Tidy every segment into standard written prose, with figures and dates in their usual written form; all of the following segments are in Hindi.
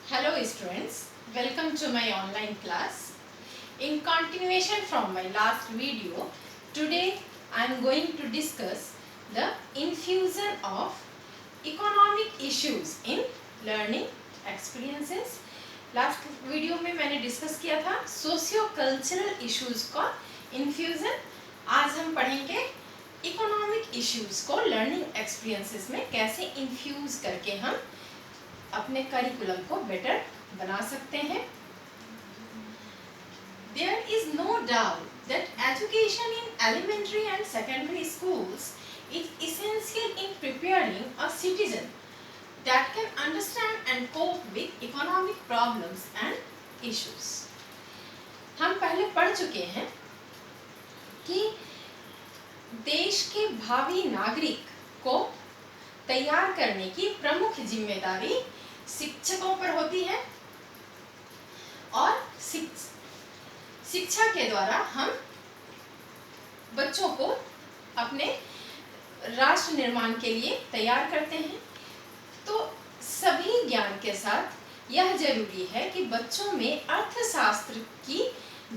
Hello students, welcome to my online class. In continuation from my last video, today I am going to discuss the infusion of economic issues in learning experiences. Last video में मैंने डिस्कस किया था सोशियो कल्चरल इश्यूज का इन्फ्यूजन. आज हम पढ़ेंगे इकोनॉमिक इश्यूज को लर्निंग एक्सपीरियंसेस में कैसे इन्फ्यूज करके हम अपने करिकुलम को बेटर बना सकते हैं. There is no doubt that education in elementary and secondary schools is essential in preparing a citizen that can understand and cope with economic problems and issues. हम पहले पढ़ चुके हैं कि देश के भावी नागरिक को तैयार करने की प्रमुख जिम्मेदारी शिक्षकों पर होती है और शिक्षा के द्वारा हम बच्चों को अपने राष्ट्र निर्माण के लिए तैयार करते हैं. तो सभी ज्ञान के साथ यह जरूरी है कि बच्चों में अर्थशास्त्र की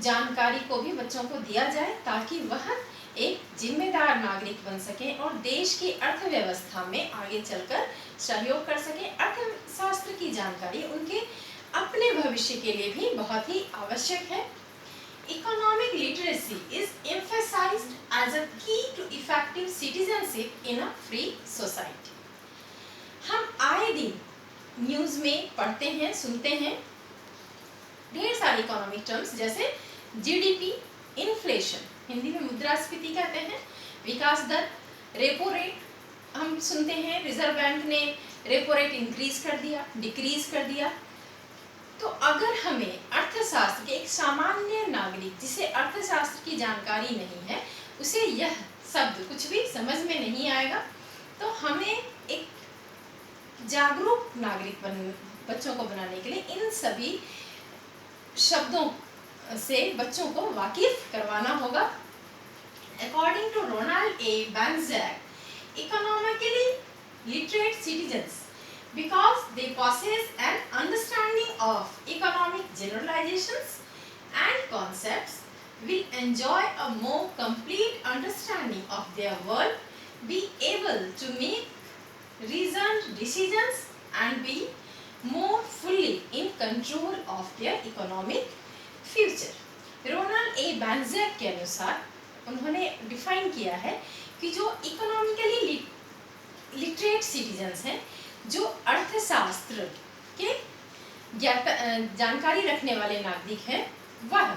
जानकारी को भी बच्चों को दिया जाए ताकि वह एक जिम्मेदार नागरिक बन सके और देश की अर्थव्यवस्था में आगे चलकर सहयोग कर सके. अर्थशास्त्र की जानकारी उनके अपने भविष्य के लिए भी बहुत ही आवश्यक है. Economic literacy is emphasised as a key to effective citizenship in a free society. हम आए दिन न्यूज में पढ़ते हैं, सुनते हैं ढेर सारे इकोनॉमिक टर्म्स जैसे जीडीपी, इन्फ्लेशन, हिंदी में मुद्रास्फीति कहते हैं, विकास दर, रेपो रेट. हम सुनते हैं रिजर्व बैंक ने रेपो रेट इंक्रीज कर दिया, डिक्रीज कर दिया. तो अगर हमें अर्थशास्त्र के एक सामान्य नागरिक जिसे अर्थशास्त्र की जानकारी नहीं है उसे यह शब्द कुछ भी समझ में नहीं आएगा. तो हमें एक जागरूक नागरिक बच्चों को बनाने के लिए इन सभी शब्दों से बच्चों को वाकिफ करवाना होगा. According to Ronald A. Banzhak, economically literate citizens, because they possess an understanding of economic generalizations and concepts, will enjoy a more complete understanding of their world, be able to make reasoned decisions, and be more fully in control of their economic future. Ronald A Banaszak के अनुसार उन्होंने डिफाइन किया है कि जो इकोनॉमिकली लिटरेट सिटीजन्स हैं, जो अर्थशास्त्र के जानकारी रखने वाले नागरिक हैं, वह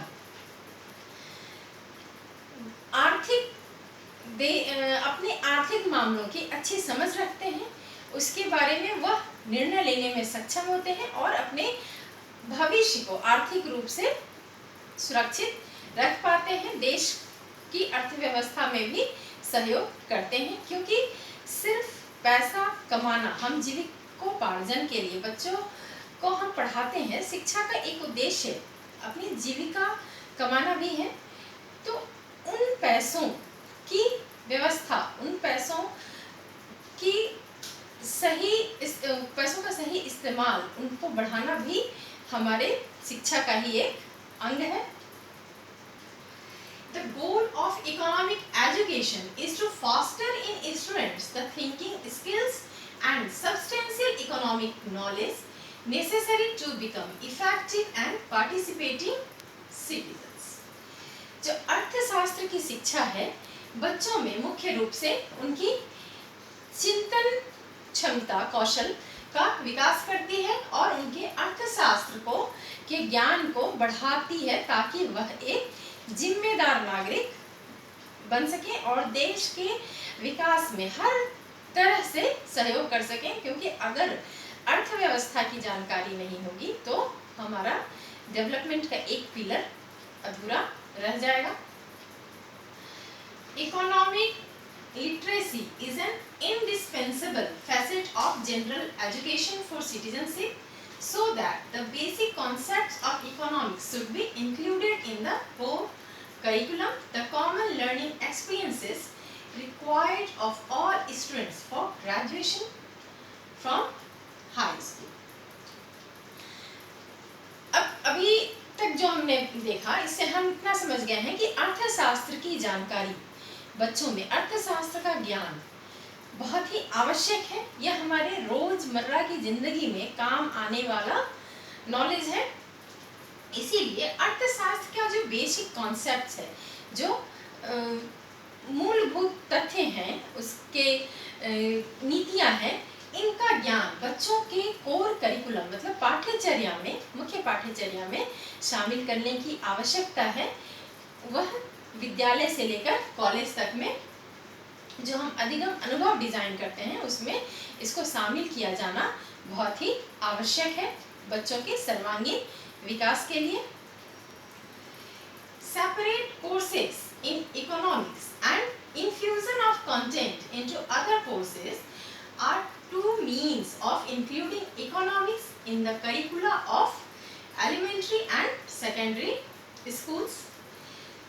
अपने आर्थिक मामलों की अच्छी समझ रखते हैं, उसके बारे में वह निर्णय लेने में सक्षम होते हैं और अपने भविष्य को आर्थिक रूप से सुरक्षित रख पाते हैं, देश की अर्थव्यवस्था में भी सहयोग करते हैं. क्योंकि सिर्फ पैसा कमाना, हम जीविकोपार्जन के लिए बच्चों को हम पढ़ाते हैं, शिक्षा का एक उद्देश्य अपनी जीविका कमाना भी है. तो उन पैसों की व्यवस्था, उन पैसों का सही इस्तेमाल, उनको बढ़ाना भी हमारे शिक्षा का ही एक अंग है. The goal of economic education is to foster in students the thinking skills and substantial economic knowledge necessary to become effective and participating citizens. जो अर्थशास्त्र की शिक्षा है, बच्चों में मुख्य रूप से उनकी चिंतन क्षमता, कौशल का विकास करती है और उनके अर्थशास्त्र के ज्ञान को बढ़ाती है ताकि वह एक जिम्मेदार नागरिक बन सके और देश के विकास में हर तरह से सहयोग कर सके. क्योंकि अगर अर्थव्यवस्था की जानकारी नहीं होगी तो हमारा डेवलपमेंट का एक पिलर अधूरा रह जाएगा. Economic literacy is an indispensable facet of general education for citizenship, so that the basic concepts of economics should be included in the whole curriculum. The common learning experiences required of all students for graduation from high school. जो हमने देखा, इससे हम इतना समझ गए हैं कि अर्थशास्त्र की जानकारी, बच्चों में अर्थशास्त्र का ज्ञान बहुत ही आवश्यक है। यह हमारे रोजमर्रा की जिंदगी में काम आने वाला नॉलेज है। इसीलिए अर्थशास्त्र का जो बेसिक कॉन्सेप्ट्स है, जो मूलभूत तथ्य हैं, उसके नीतियां हैं, इनका ज्ञान बच्चों के कोर करिकुलम मतलब पाठ्यचर्या में, मुख्य पाठ्यचर्या में शामिल करने की आवश्यकता है। वह विद्यालय से लेकर कॉलेज तक में जो हम अधिगम अनुभव डिजाइन करते हैं, उसमें इसको शामिल किया जाना बहुत ही आवश्यक है बच्चों के सर्वांगीण विकास के लिए। Separate courses in economics and infusion of content into other courses are two means of including economics in the curricula of elementary and secondary schools.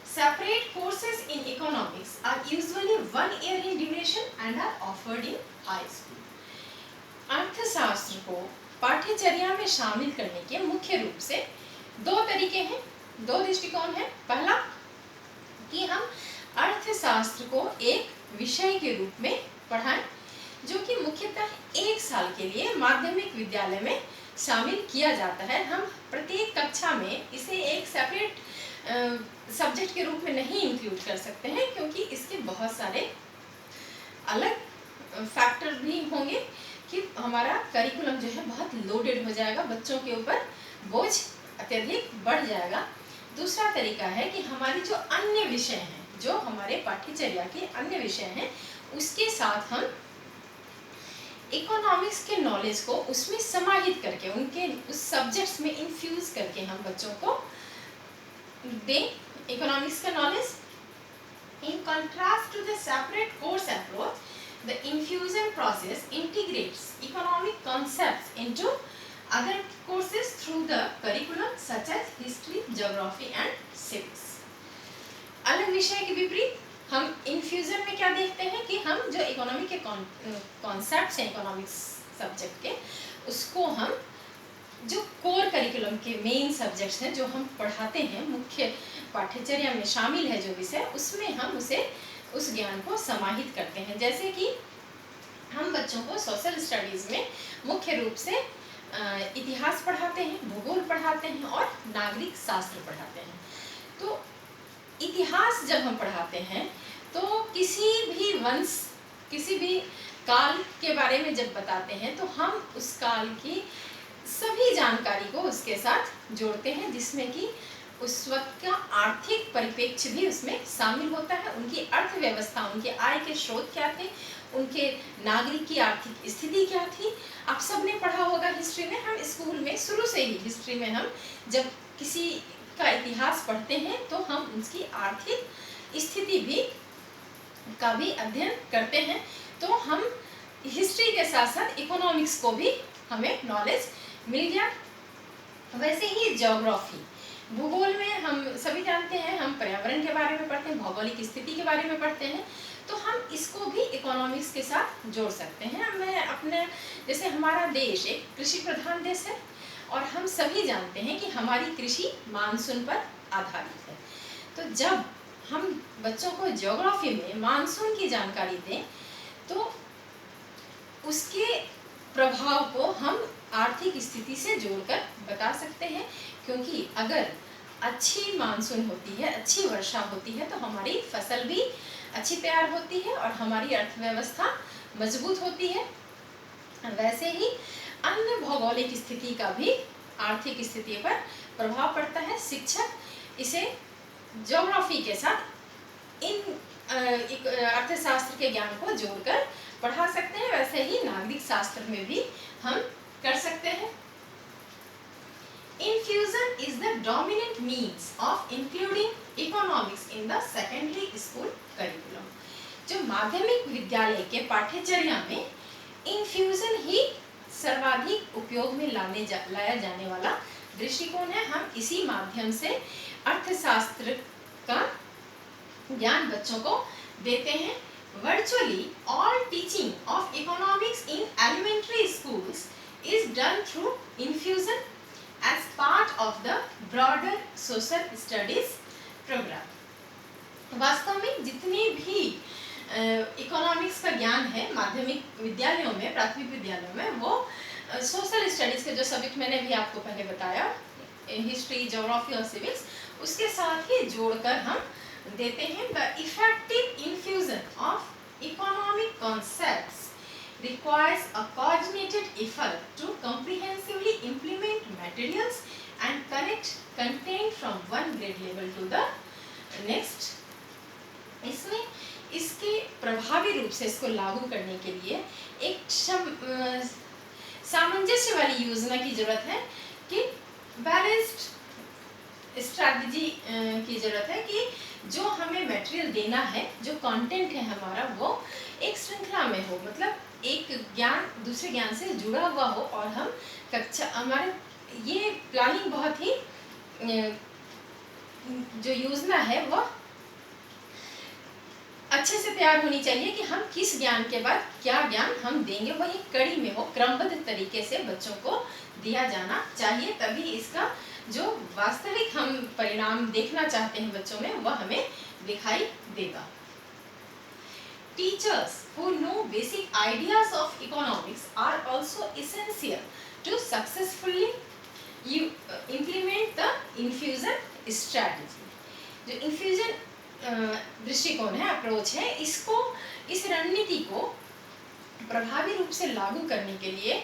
Separate courses in economics are usually 1 year in duration and are offered in high school. अर्थशास्त्र को पाठ्यचर्या में शामिल करने के मुख्य रूप से दो तरीके हैं, दो दृष्टिकोण हैं। पहला कि हम अर्थशास्त्र को एक विषय के रूप में पढ़ाएं, जो कि मुख्यतः 1 साल के लिए माध्यमिक विद्यालय में शामिल किया जाता है। हम प्रत्येक कक्षा में इसे एक सेपरेट सब्जेक्ट के रूप में नहीं इंक्लूड कर सकते हैं, क्योंकि इसके बहुत सारे अलग फैक्टर भी होंगे कि हमारा करिकुलम जो है बहुत लोडेड हो जाएगा, बच्चों के ऊपर बोझ अत्यधिक बढ़ जाएगा। दूसरा तरीका है कि हमारी जो अन्य विषय हैं, जो हमारे पाठ्यचर्या के अन्य विषय हैं, उसके साथ हम इकोनॉमिक्स के नॉलेज को उसमें समाहित करके, उनके उस सब्जेक्ट्स में इन्फ्यूज करके हम बच्चों को दें इकोनॉमिक्स का knowledge. In contrast to the separate course approach, the infusion process integrates economic concepts into other courses through the curriculum such as history, geography and civics. अलग विषय के विपरीत हम इन्फ्यूजन में क्या देखते हैं कि हम जो इकोनॉमिक के कॉन्सेप्ट्स हैं इकोनॉमिक्स सब्जेक्ट के, उसको हम जो कोर करिकुलम के मेन सब्जेक्ट्स हैं, जो हम पढ़ाते हैं, मुख्य पाठ्यचर्या में शामिल है जो विषय, उसमें हम उस ज्ञान को समाहित करते हैं। जैसे कि हम बच्चों को सोशल स्टडीज़ में मुख्य रूप से इतिहास पढ़ाते हैं, भूगोल पढ़ाते हैं और नागरिक शास्त्र पढ़ाते हैं। तो इतिहास जब हम पढ़ाते हैं तो किसी भी वंश, किसी भी काल के बारे में जब बताते हैं तो हम उस काल की सभी जानकारी को उसके साथ जोड़ते हैं, जिसमें कि उस वक्त का आर्थिक परिप्रेक्ष्य भी उसमें शामिल होता है। उनकी अर्थव्यवस्था, उनके आय के स्रोत क्या थे, उनके नागरिक की आर्थिक स्थिति क्या थी। आप सबने पढ़ा होगा हिस्ट्री में, हम स्कूल में शुरू से ही हिस्ट्री में हम जब किसी का इतिहास पढ़ते हैं तो हम उसकी आर्थिक स्थिति भी का भी अध्ययन करते हैं। तो हम हिस्ट्री के साथ साथ इकोनॉमिक्स को भी हमें नॉलेज मिल गया। वैसे ही ज्योग्राफी, भूगोल में हम सभी जानते हैं, हम पर्यावरण के बारे में पढ़ते हैं, भौगोलिक स्थिति के बारे में पढ़ते हैं, तो हम इसको भी इकोनॉमिक्स के साथ जोड़ सकते हैं। मैं अपने, जैसे हमारा देश एक कृषि प्रधान देश है और हम सभी जानते हैं कि हमारी कृषि मानसून पर आधारित है। तो जब हम बच्चों को ज्योग्राफी में मानसून की जानकारी दें तो उसके प्रभाव को हम आर्थिक स्थिति से जोड़कर बता सकते हैं, क्योंकि अगर अच्छी मानसून होती है, अच्छी वर्षा होती है, तो हमारी फसल भी अच्छी तैयार होती है और हमारी अर्थव्यवस्था मजबूत होती है। वैसे ही अन्य भौगोलिक स्थिति का भी आर्थिक स्थिति पर प्रभाव पड़ता है। शिक्षक इसे ज्योग्राफी के साथ इन अर्थशास्त्र के ज्ञान को जोड़कर पढ़ा सकते हैं। वैसे ही नागरिक शास्त्र में भी हम कर सकते हैं। Infusion is the dominant means of including economics in the secondary school curriculum. जो माध्यमिक विद्यालय के पाठ्यचर्या में इन्फ्यूजन ही सर्वाधिक उपयोग में लाया जाने वाला दृष्टिकोण है। हम इसी माध्यम से अर्थशास्त्र का ज्ञान बच्चों को देते हैं। Virtually all teaching of economics in elementary schools is done through infusion as part of the broader social studies programme. वास्तव में जितने भी इकोनॉमिक्स का ज्ञान है माध्यमिक विद्यालयों में, प्राथमिक विद्यालयों में, वो सोशल स्टडीज के जो सब्जेक्ट मैंने भी आपको पहले बताया, हिस्ट्री, ज्योग्राफी और सिविक्स, उसके साथ ही जोड़कर हम देते हैं। The effective infusion of economic concepts requires a coordinated effort to comprehensively implement materials and connect content from one grade level to the next। इसमें इसके प्रभावी रूप से इसको लागू करने के लिए एक सामंजस्य वाली योजना की जरूरत है कि बैलेंस्ड स्ट्रैटेजी की जरूरत है कि जो हमें मटेरियल देना है, जो कंटेंट है हमारा, वो एक श्रृंखला में हो, मतलब एक ज्ञान दूसरे ज्ञान से जुड़ा हुआ हो, और हम कक्षा हमारे ये प्लानिंग बहुत ही जो योजना है वो अच्छे से तैयार होनी चाहिए कि हम किस ज्ञान के बाद क्या ज्ञान हम देंगे, वही कड़ी में हो, क्रमबद्ध तरीके से बच्चों को दिया जाना चाहिए। तभी इसका जो वास्तविक हम परिणाम देखना चाहते हैं बच्चों में, वह हमें दिखाई देगा। Teachers who know basic ideas of economics are also essential to successfully implement the infusion strategy। जो infusion दृष्टिकोण है, अप्रोच है, इसको, इस रणनीति को प्रभावी रूप से लागू करने के लिए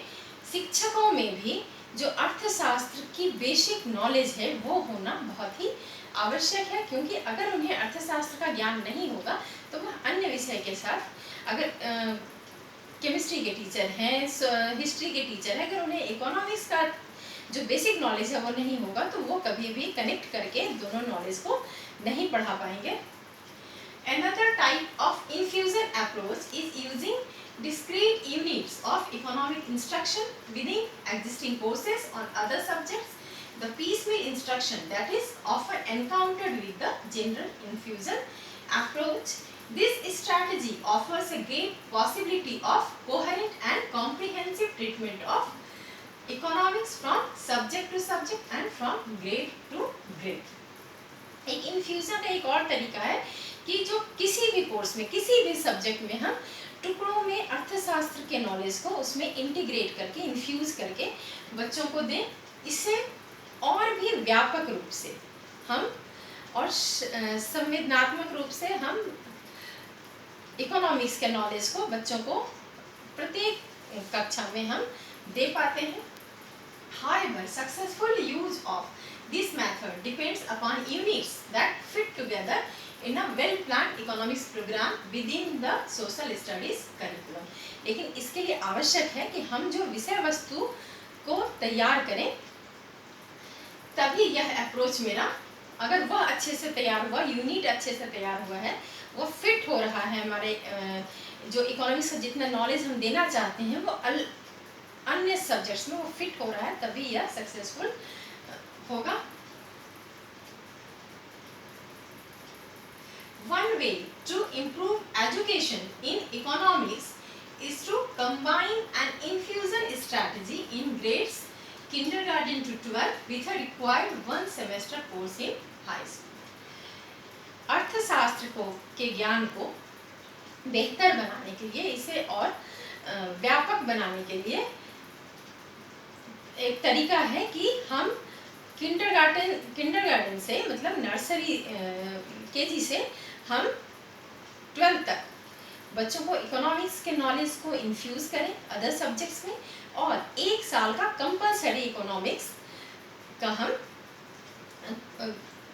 शिक्षकों में भी जो अर्थशास्त्र की बेसिक नॉलेज है वो होना बहुत ही आवश्यक है। क्योंकि अगर उन्हें अर्थशास्त्र का ज्ञान नहीं होगा तो वह अन्य विषय के साथ, अगर केमिस्ट्री के टीचर हैं, हिस्ट्री के टीचर हैं, अगर उन्हें इकोनॉमिक्स का जो बेसिक नॉलेज है वो नहीं होगा तो वो कभी भी कनेक्ट करके दोनों नॉलेज को नहीं पढ़ा पाएंगे। Another type of infusion approach is using discrete units of economic instruction within existing courses on other subjects, the piecemeal instruction that is often encountered with the general infusion approach। This strategy offers a great possibility of coherent and comprehensive treatment of economics from subject to subject and from grade to grade। एक इन्फ्यूजन का एक और तरीका है कि जो किसी भी कोर्स में, किसी भी सब्जेक्ट में हम टुकड़ों में अर्थशास्त्र के नॉलेज को उसमें इंटीग्रेट करके, इन्फ्यूज करके बच्चों को दें। इससे और भी व्यापक रूप से हम और संवेदनात्मक रूप से हम इकोनॉमिक्स के नॉलेज को बच्चों को प्रत्येक कक्षा में हम दे पाते हैं। However, successful use of this method depends upon units that fit together in a well-planned economics program within the social studies curriculum। लेकिन इसके लिए आवश्यक है कि हम जो विषय वस्तु को तैयार करें, तभी यह अप्रोच मेरा, अगर वह अच्छे से तैयार हुआ, यूनिट अच्छे से तैयार हुआ है, वो फिट हो रहा है हमारे जो इकोनॉमिक्स का जितना नॉलेज हम देना चाहते हैं वो अन्य सब्जेक्ट्स में वो फिट हो रहा है, तभी यह सक्सेसफुल होगा। One way to improve education in economics is to combine an infusion strategy in grades kindergarten to 12 with a required one semester course in high school। अर्थशास्त्र को के ज्ञान को बेहतर बनाने के लिए, इसे और व्यापक बनाने के लिए एक तरीका है कि हम किंडरगार्टन से, मतलब नर्सरी केजी से हम 12 तक बच्चों को इकोनॉमिक्स के नॉलेज को इन्फ्यूज करें अदर सब्जेक्ट्स में, और एक साल का कंपलसरी इकोनॉमिक्स का हम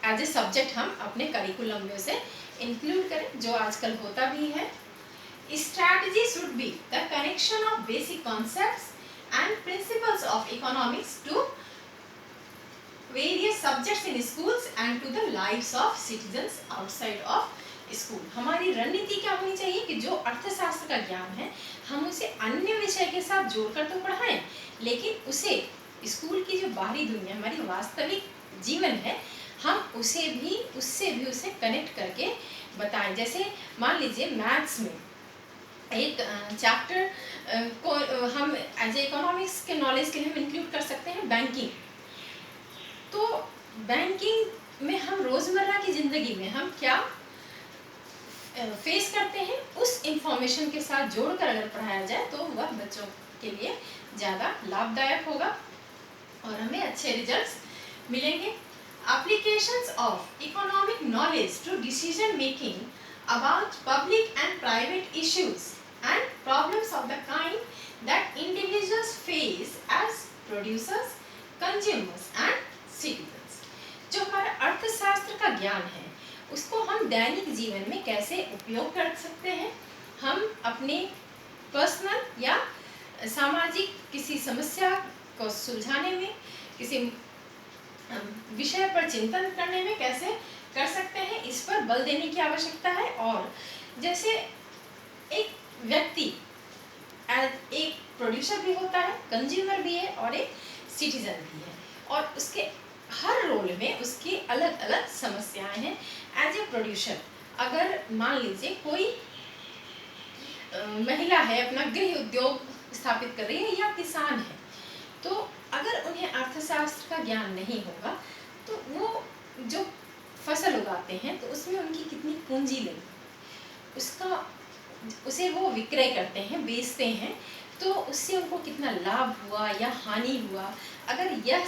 एज ए सब्जेक्ट हम अपने करिकुलम में उसे इंक्लूड करें, जो आजकल होता भी है। Strategy should be the connection of basic concepts and principles of economics to various subjects in schools and to the lives of citizens outside of school। हमारी रणनीति क्या होनी चाहिए कि जो अर्थशास्त्र का ज्ञान है हम उसे अन्य विषय के साथ जोड़कर तो पढ़ाएं, लेकिन उसे स्कूल की जो बाहरी दुनिया, हमारी वास्तविक जीवन है, हम उससे भी उसे कनेक्ट करके बताएं। जैसे मान लीजिए मैथ्स में एक चैप्टर को हम एज ए इकोनॉमिक्स के नॉलेज के लिए हम इंक्लूड कर सकते हैं बैंकिंग। तो बैंकिंग में हम रोज़मर्रा की ज़िंदगी में हम क्या फेस करते हैं, उस इंफॉर्मेशन के साथ जोड़कर अगर पढ़ाया जाए तो वह बच्चों के लिए ज़्यादा लाभदायक होगा और हमें अच्छे रिजल्ट्स मिलेंगे। Applications of economic knowledge to decision making about public and private issues and problems of the kind that individuals face as producers, consumers and citizens। जो हमारा अर्थशास्त्र का ज्ञान है उसको हम दैनिक जीवन में कैसे उपयोग कर सकते हैं, हम अपने पर्सनल या सामाजिक किसी समस्या को सुलझाने में, किसी विषय पर चिंतन करने में कैसे कर सकते हैं, इस पर बल देने की आवश्यकता है। और जैसे एक व्यक्ति एक प्रोड्यूसर भी होता है, कंज्यूमर भी है और एक सिटीजन भी है, और उसके हर रोल में उसकी अलग अलग समस्याएं हैं। एज ए प्रोड्यूसर अगर मान लीजिए कोई महिला है, अपना गृह उद्योग स्थापित कर रही है या किसान है, तो अगर उन्हें अर्थशास्त्र का ज्ञान नहीं होगा तो वो जो फसल उगाते हैं तो उसमें उनकी कितनी पूंजी लगी, उसे वो विक्रय करते हैं, बेचते हैं, तो उससे उनको कितना लाभ हुआ या हानि हुआ, अगर यह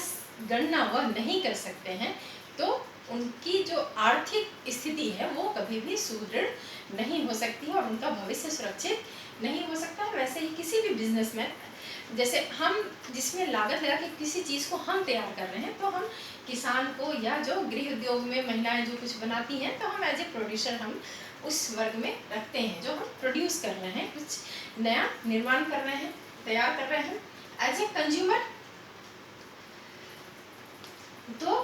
गणना वह नहीं कर सकते हैं तो उनकी जो आर्थिक स्थिति है वो कभी भी सुदृढ़ नहीं हो सकती है और उनका भविष्य सुरक्षित नहीं हो सकता है। वैसे ही किसी भी बिजनेस में, जैसे हम जिसमें लागत लगा के किसी चीज़ को हम तैयार कर रहे हैं, तो हम किसान को या जो गृह उद्योग में महिलाएं जो कुछ बनाती हैं, तो हम एज ए प्रोड्यूसर हम उस वर्ग में रखते हैं जो हम प्रोड्यूस कर रहे हैं, कुछ नया निर्माण कर रहे हैं, तैयार कर रहे हैं। एज ए कंज्यूमर तो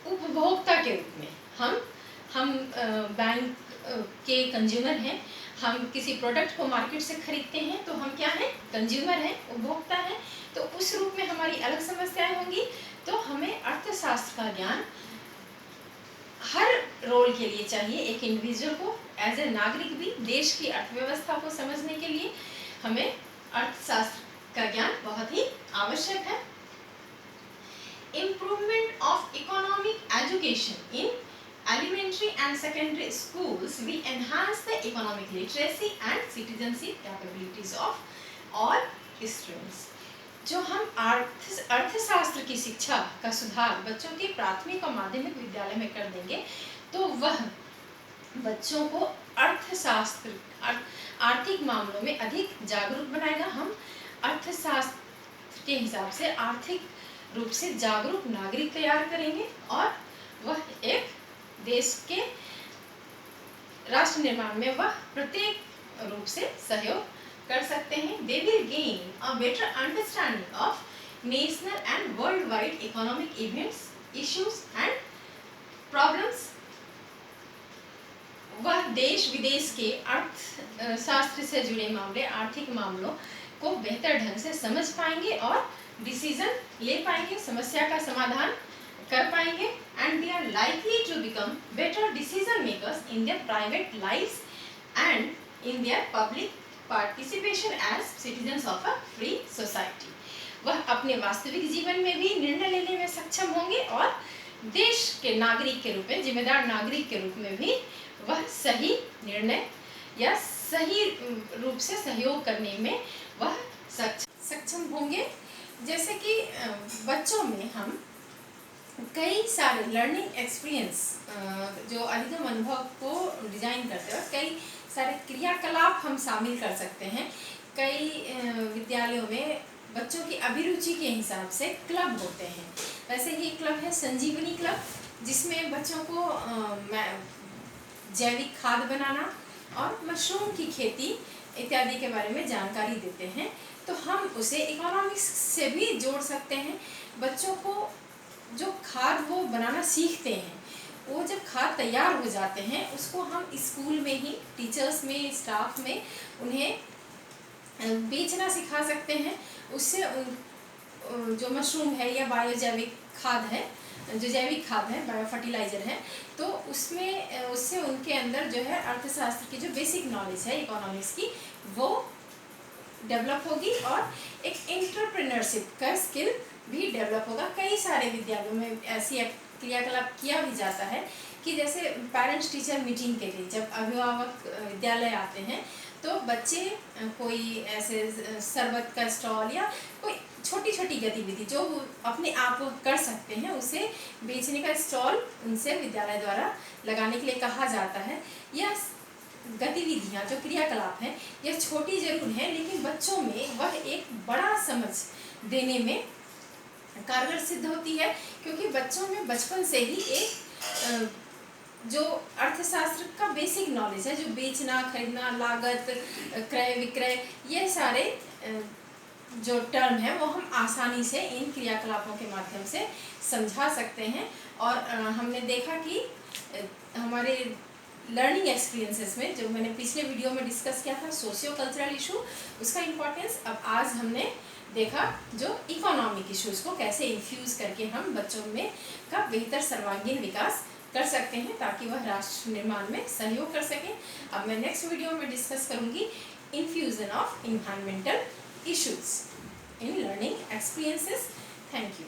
उपभोक्ता के रूप में हम बैंक के कंज्यूमर हैं, हम किसी प्रोडक्ट को मार्केट से खरीदते हैं तो हम क्या हैं, कंज्यूमर हैं, उपभोक्ता हैं, तो उस रूप में हमारी अलग समस्याएं होंगी। तो हमें अर्थशास्त्र का ज्ञान हर रोल के लिए चाहिए, एक इंडिविजुअल को एज ए नागरिक भी देश की अर्थव्यवस्था को समझने के लिए हमें अर्थशास्त्र का ज्ञान बहुत ही आवश्यक है। Improvement of economic education in elementary and secondary schools will enhance the economic literacy and citizenship capabilities of all students। जो हम अर्थशास्त्र की शिक्षा का सुधार बच्चों के प्राथमिक और माध्यमिक विद्यालय में कर देंगे तो वह बच्चों को अर्थशास्त्र आर्थिक मामलों में अधिक जागरूक बनाएगा। हम अर्थशास्त्र के हिसाब से आर्थिक रूप से जागरूक नागरिक तैयार करेंगे और वह एक देश के राष्ट्र निर्माण में वह प्रत्येक रूप से सहयोग कर सकते हैं। They will gain a better understanding of national and worldwide economic events, issues and problems। वह देश विदेश के अर्थशास्त्र से जुड़े मामले, आर्थिक मामलों को बेहतर ढंग से समझ पाएंगे और डिसीजन ले पाएंगे, समस्या का समाधान कर पाएंगे। And they are likely to become better decision makers in their private lives and in their public participation as citizens of a free society. वह अपने वास्तविक जीवन में भी निर्णय लेने में सक्षम होंगे और देश के नागरिक के रूप में, जिम्मेदार नागरिक के रूप में भी वह सही निर्णय या सही रूप से सहयोग करने में वह सक्षम होंगे। जैसे कि बच्चों में हम कई सारे लर्निंग एक्सपीरियंस जो अधिगम अनुभव को डिजाइन करते हैं, कई सारे क्रियाकलाप हम शामिल कर सकते हैं। कई विद्यालयों में बच्चों की अभिरुचि के हिसाब से क्लब होते हैं। वैसे ही क्लब है संजीवनी क्लब, जिसमें बच्चों को जैविक खाद बनाना और मशरूम की खेती इत्यादि के बारे में जानकारी देते हैं। तो हम उसे इकोनॉमिक्स से भी जोड़ सकते हैं। बच्चों को जो खाद वो बनाना सीखते हैं, वो जब खाद तैयार हो जाते हैं उसको हम स्कूल में ही टीचर्स में, स्टाफ में उन्हें बेचना सिखा सकते हैं। उससे जो मशरूम है या बायोजैविक खाद है, जो जैविक खाद है, बायो फर्टिलाइज़र है, तो उससे उनके अंदर जो है अर्थशास्त्र की जो बेसिक नॉलेज है इकोनॉमिक्स की, वो डेवलप होगी और एक एंटरप्रेन्योरशिप का स्किल भी डेवलप होगा। कई सारे विद्यालयों में ऐसी क्रियाकलाप किया भी जाता है कि जैसे पेरेंट्स टीचर मीटिंग के लिए जब अभिभावक विद्यालय आते हैं तो बच्चे कोई ऐसे शरबत का स्टॉल या कोई छोटी छोटी गतिविधि जो अपने आप कर सकते हैं उसे बेचने का स्टॉल उनसे विद्यालय द्वारा लगाने के लिए कहा जाता है। यह गतिविधियाँ जो क्रियाकलाप हैं यह छोटी जरूर हैं लेकिन बच्चों में वह एक बड़ा समझ देने में कारगर सिद्ध होती है, क्योंकि बच्चों में बचपन से ही एक जो अर्थशास्त्र का बेसिक नॉलेज है, जो बेचना खरीदना लागत क्रय विक्रय ये सारे जो टर्म है वो हम आसानी से इन क्रियाकलापों के माध्यम से समझा सकते हैं। और हमने देखा कि हमारे लर्निंग एक्सपीरियंसेस में जो मैंने पिछले वीडियो में डिस्कस किया था सोशियो कल्चरल इशू, उसका इम्पोर्टेंस अब आज हमने देखा जो इकोनॉमिक इश्यूज को कैसे इन्फ्यूज़ करके हम बच्चों में का बेहतर सर्वांगीण विकास कर सकते हैं ताकि वह राष्ट्र निर्माण में सहयोग कर सकें। अब मैं नेक्स्ट वीडियो में डिस्कस करूंगी infusion of environmental issues in learning experiences. Thank you.